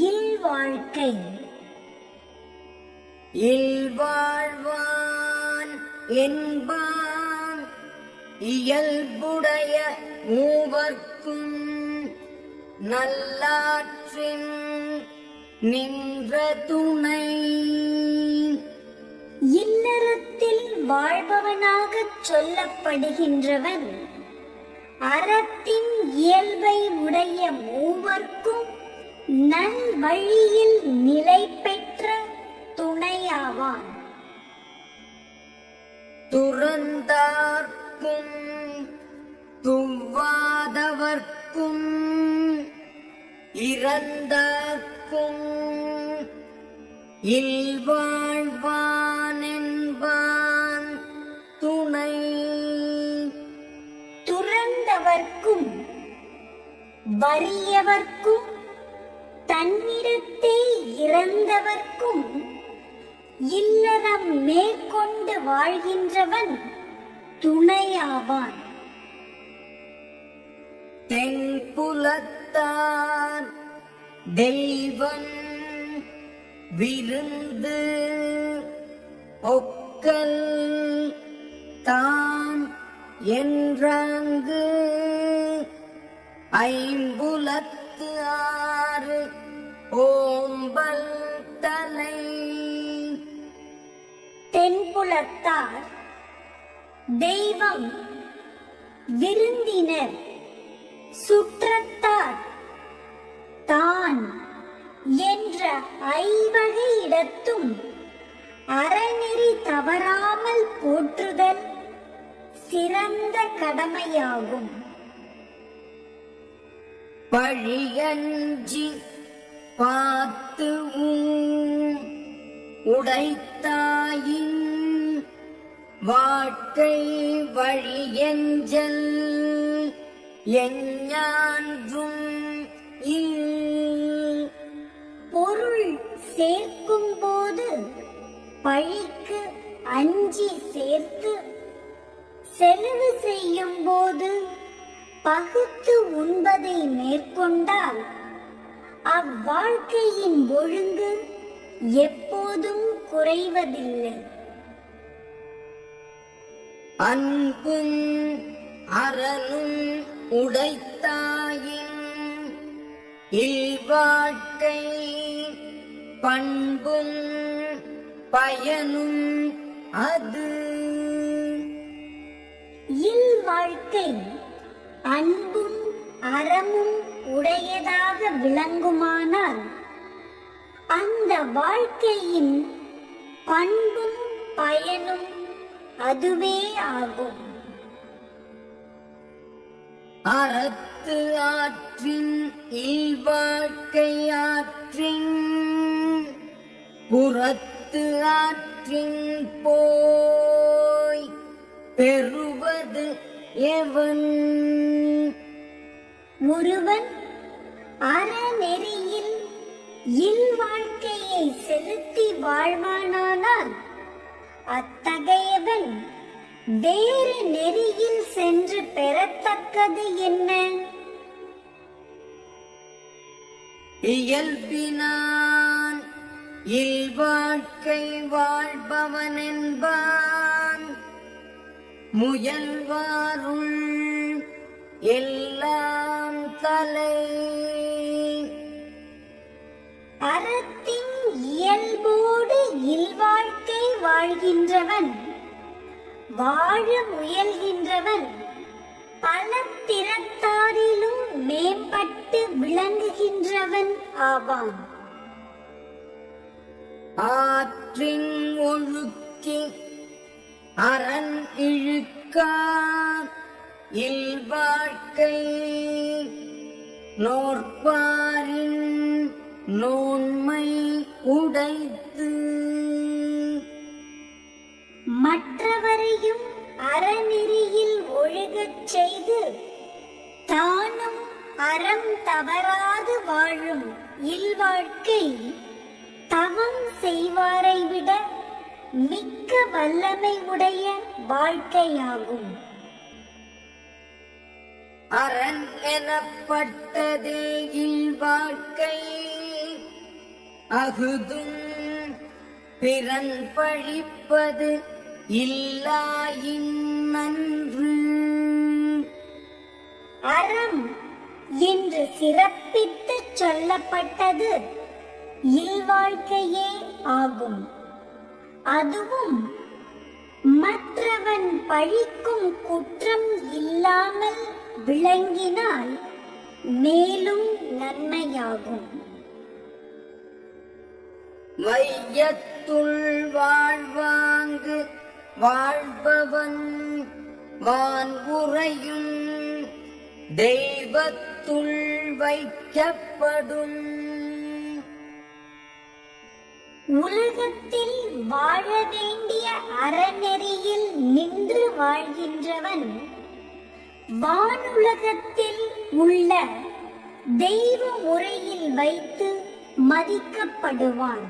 இல்வாழ்க்கை. இல்வாழ்வான் என்பான் இயல்புடைய மூவர்க்கும் நல்லாற்றின் நின்ற துணை. இல்லறத்தில் வாழ்பவனாகச் சொல்லப்படுகின்றவன் அறத்தின் இயல்பை உடைய மூவர்க்கும் நல் வழியில் நிலை பெற்ற துணையாவான். துறந்தார்க்கும் துவாதவர்க்கும் இறந்தார்க்கும் இல்வாழ்வான் என்பான் துணை. துறந்தவர்க்கும் வறியவர்க்கும் தன்னிடத்தே இறந்தவர்க்கும் இல்லறம் மேற்கொண்டு வாழ்கின்றவன் துணையாவான். தென்புலத்தார் தெய்வம் விருந்து ஒக்கல் தாம் என்றாங்கு ஐம்புலத்து ஆறு ஓம்பல் தலை. தென்புலத்தார் தெய்வம், விருந்தினர், சுற்றத்தார், தான் என்ற ஐவகை இடத்தும் அறநெறி தவறாமல் போற்றுதல் சிறந்த கடமையாகும். பழியஞ்சி பார்த்து உடைத்தாயின் வாழ்க்கை வழியஞ்சல் எஞ்ஞான்றும் இல். பொருள் சேர்க்கும் போது பழிக்கு அஞ்சி சேர்த்து, செலவு செய்யும் போது பகுத்து உண்பதை மேற்கொண்டால் அவ்வாழ்க்கையின் ஒழுங்கு எப்போதும் குறைவதில்லை. அன்பும் அறனும் உடைத்தாயின் இல்வாழ்க்கை பண்பும் பயனும் அது. இல்வாழ்க்கை அன்பும் அறமும் உடையதாக விளங்குமானால் அந்த வாழ்க்கையின் பண்பும் பயனும் அதுவே ஆகும். அறத்து ஆற்றின் இல்வாழ்க்கை ஆற்றின் புறத்து ஆற்றின் போய் பெறுவது எவன். ஒருவன் அறநெறியில் இல்வாழ்க்கையை செலுத்தி வாழ்வானானால் அத்தகையவன் வேறு நெறியில் சென்று பெறத்தக்கது என்ன? இயல்பினான் இல்வாழ்க்கை வாழ்பவன் என்பான் முயல்வாருள் எல்லாம் தலை. அறத்தின் இயல்போடு இல்வாழ்க்கை வாழ்கின்றவன், வாழ முயல்கின்றவன் பல திறத்தாரிலும் மேம்பட்டு விளங்குகின்றவன் ஆவான். ஆற்றின் ஒழுக்கி அரண் இழுக்கார் இல்வாழ்க்கை நோற்பாரின் நோன்மை உடைத்து. மற்றவரையும் அறநெறியில் ஒழுகச் செய்து தானும் அறம் தவறாது வாழும் இல்வாழ்க்கை தவம் செய்வாரை விட மிக்க வல்லமை உடைய வாழ்க்கையாகும். அரண் எனப்பட்டதே இல்வாழ்க்கை அகுதும் பிறன் பழிப்பது இல்லாயின் நன்று. அறம் என்று சிறப்பித்து சொல்லப்பட்டது இல்வாழ்க்கையே ஆகும். அதுவும் மற்றவன் பழிக்கும் குற்றம் இல்லாமல் விளங்கினால் மேலும் நன்மையாகும். வையத்துள் வாழ்வாங்கு வாழ்பவன் வான்புறையும் தெய்வத்துள் வைக்கப்படும். உலகத்தில் வாழ வேண்டிய அறநெறியில் நின்று வாழ்கின்றவன் வானுலகத்தில் உள்ள தெய்வ முறையில் வைத்து மதிக்கப்படுவான்.